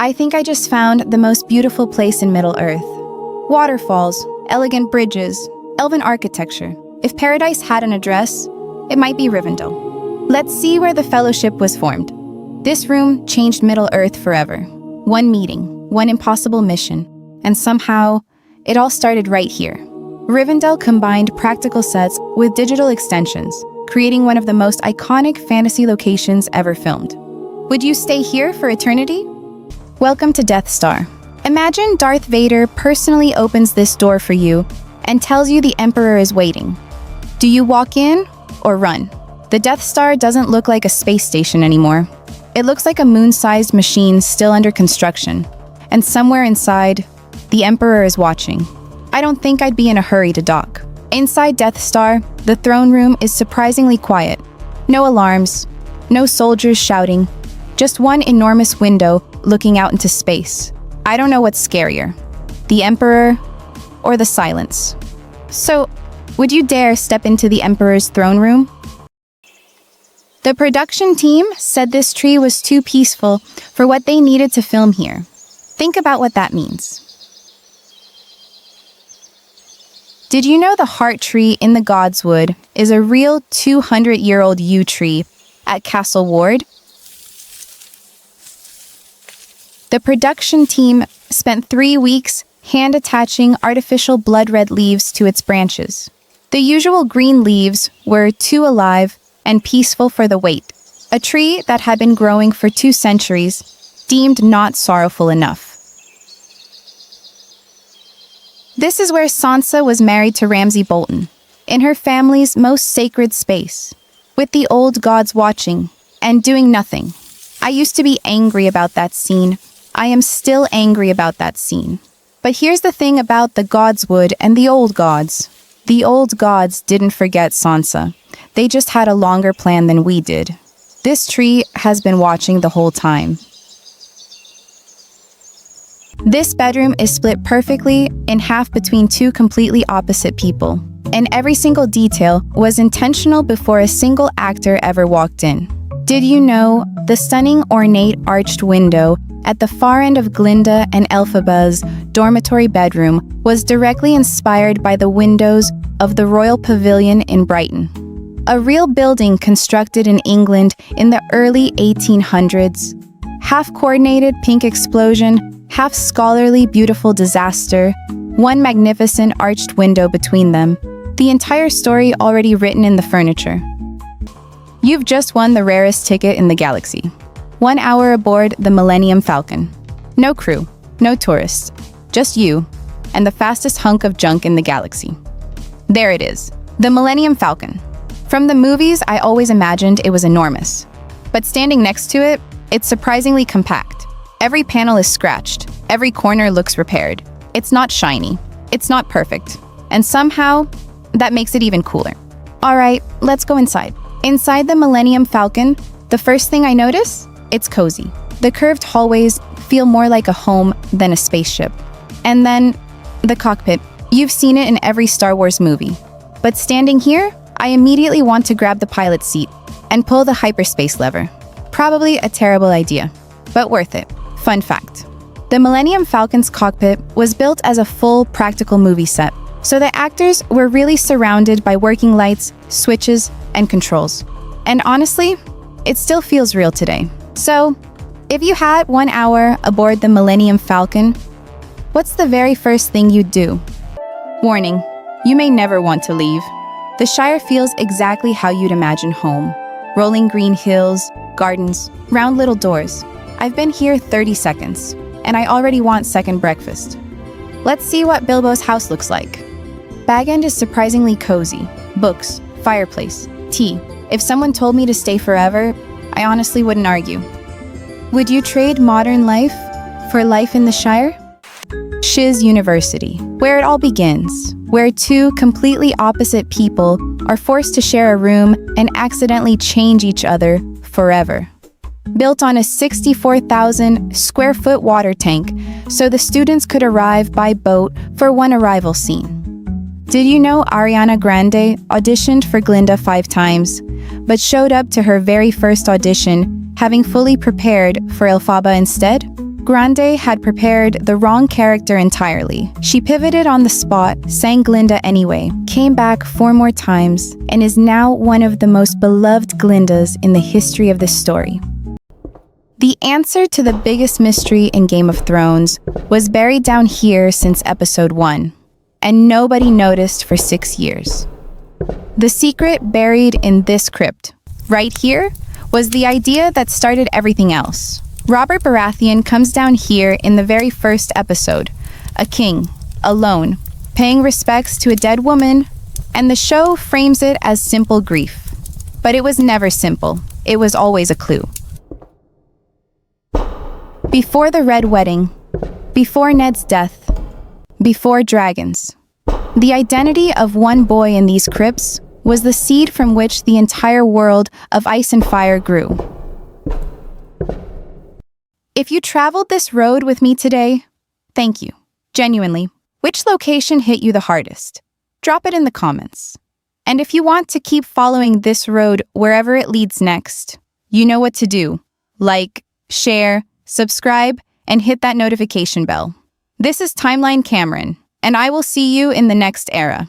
I think I just found the most beautiful place in Middle-earth. Waterfalls, elegant bridges, elven architecture. If paradise had an address, it might be Rivendell. Let's see where the Fellowship was formed. This room changed Middle-earth forever. One meeting, one impossible mission, and somehow, it all started right here. Rivendell combined practical sets with digital extensions, creating one of the most iconic fantasy locations ever filmed. Would you stay here for eternity? Welcome to Death Star. Imagine Darth Vader personally opens this door for you and tells you the Emperor is waiting. Do you walk in or run? The Death Star doesn't look like a space station anymore. It looks like a moon-sized machine still under construction. And somewhere inside, the Emperor is watching. I don't think I'd be in a hurry to dock. Inside Death Star, the throne room is surprisingly quiet. No alarms, no soldiers shouting, just one enormous window looking out into space. I don't know what's scarier, the Emperor or the silence. So, would you dare step into the Emperor's throne room? The production team said this tree was too peaceful for what they needed to film here. Think about what that means. Did you know the heart tree in the Godswood is a real 200-year-old yew tree at Castle Ward? The production team spent 3 weeks hand-attaching artificial blood-red leaves to its branches. The usual green leaves were too alive and peaceful for the weight. A tree that had been growing for 2 centuries, deemed not sorrowful enough. This is where Sansa was married to Ramsay Bolton, in her family's most sacred space, with the old gods watching and doing nothing. I used to be angry about that scene. I am still angry about that scene. But here's the thing about the Godswood and the old gods. The old gods didn't forget Sansa. They just had a longer plan than we did. This tree has been watching the whole time. This bedroom is split perfectly in half between 2 completely opposite people. And every single detail was intentional before a single actor ever walked in. Did you know the stunning ornate arched window at the far end of Glinda and Elphaba's dormitory bedroom was directly inspired by the windows of the Royal Pavilion in Brighton? A real building constructed in England in the early 1800s. Half-coordinated pink explosion, half scholarly beautiful disaster, one magnificent arched window between them. The entire story already written in the furniture. You've just won the rarest ticket in the galaxy. 1 hour aboard the Millennium Falcon. No crew, no tourists, just you and the fastest hunk of junk in the galaxy. There it is, the Millennium Falcon. From the movies, I always imagined it was enormous. But standing next to it, it's surprisingly compact. Every panel is scratched, every corner looks repaired. It's not shiny, it's not perfect. And somehow, that makes it even cooler. Alright, let's go inside. Inside the Millennium Falcon, the first thing I notice, it's cozy. The curved hallways feel more like a home than a spaceship. And then, the cockpit. You've seen it in every Star Wars movie. But standing here, I immediately want to grab the pilot's seat and pull the hyperspace lever. Probably a terrible idea, but worth it. Fun fact. The Millennium Falcon's cockpit was built as a full practical movie set, so the actors were really surrounded by working lights, switches, and controls. And honestly, it still feels real today. So, if you had 1 hour aboard the Millennium Falcon, what's the very first thing you'd do? Warning, you may never want to leave. The Shire feels exactly how you'd imagine home. Rolling green hills, gardens, round little doors. I've been here 30 seconds, and I already want second breakfast. Let's see what Bilbo's house looks like. Bag End is surprisingly cozy. Books, fireplace, tea. If someone told me to stay forever, I honestly wouldn't argue. Would you trade modern life for life in the Shire? Shiz University, where it all begins, where 2 completely opposite people are forced to share a room and accidentally change each other forever. Built on a 64,000 square foot water tank, so the students could arrive by boat for one arrival scene. Did you know Ariana Grande auditioned for Glinda 5 times, but showed up to her very first audition having fully prepared for Elphaba instead? Grande had prepared the wrong character entirely. She pivoted on the spot, sang Glinda anyway, came back 4 more times, and is now one of the most beloved Glindas in the history of this story. The answer to the biggest mystery in Game of Thrones was buried down here since episode 1, and nobody noticed for 6 years. The secret buried in this crypt, right here, was the idea that started everything else. Robert Baratheon comes down here in the very first episode, a king, alone, paying respects to a dead woman, and the show frames it as simple grief. But it was never simple. It was always a clue. Before the Red Wedding, before Ned's death, before dragons, the identity of one boy in these crypts was the seed from which the entire world of ice and fire grew. If you traveled this road with me today, thank you. Genuinely. Which location hit you the hardest? Drop it in the comments. And if you want to keep following this road wherever it leads next, you know what to do. Like, share, subscribe, and hit that notification bell. This is Timeline Cameron, and I will see you in the next era.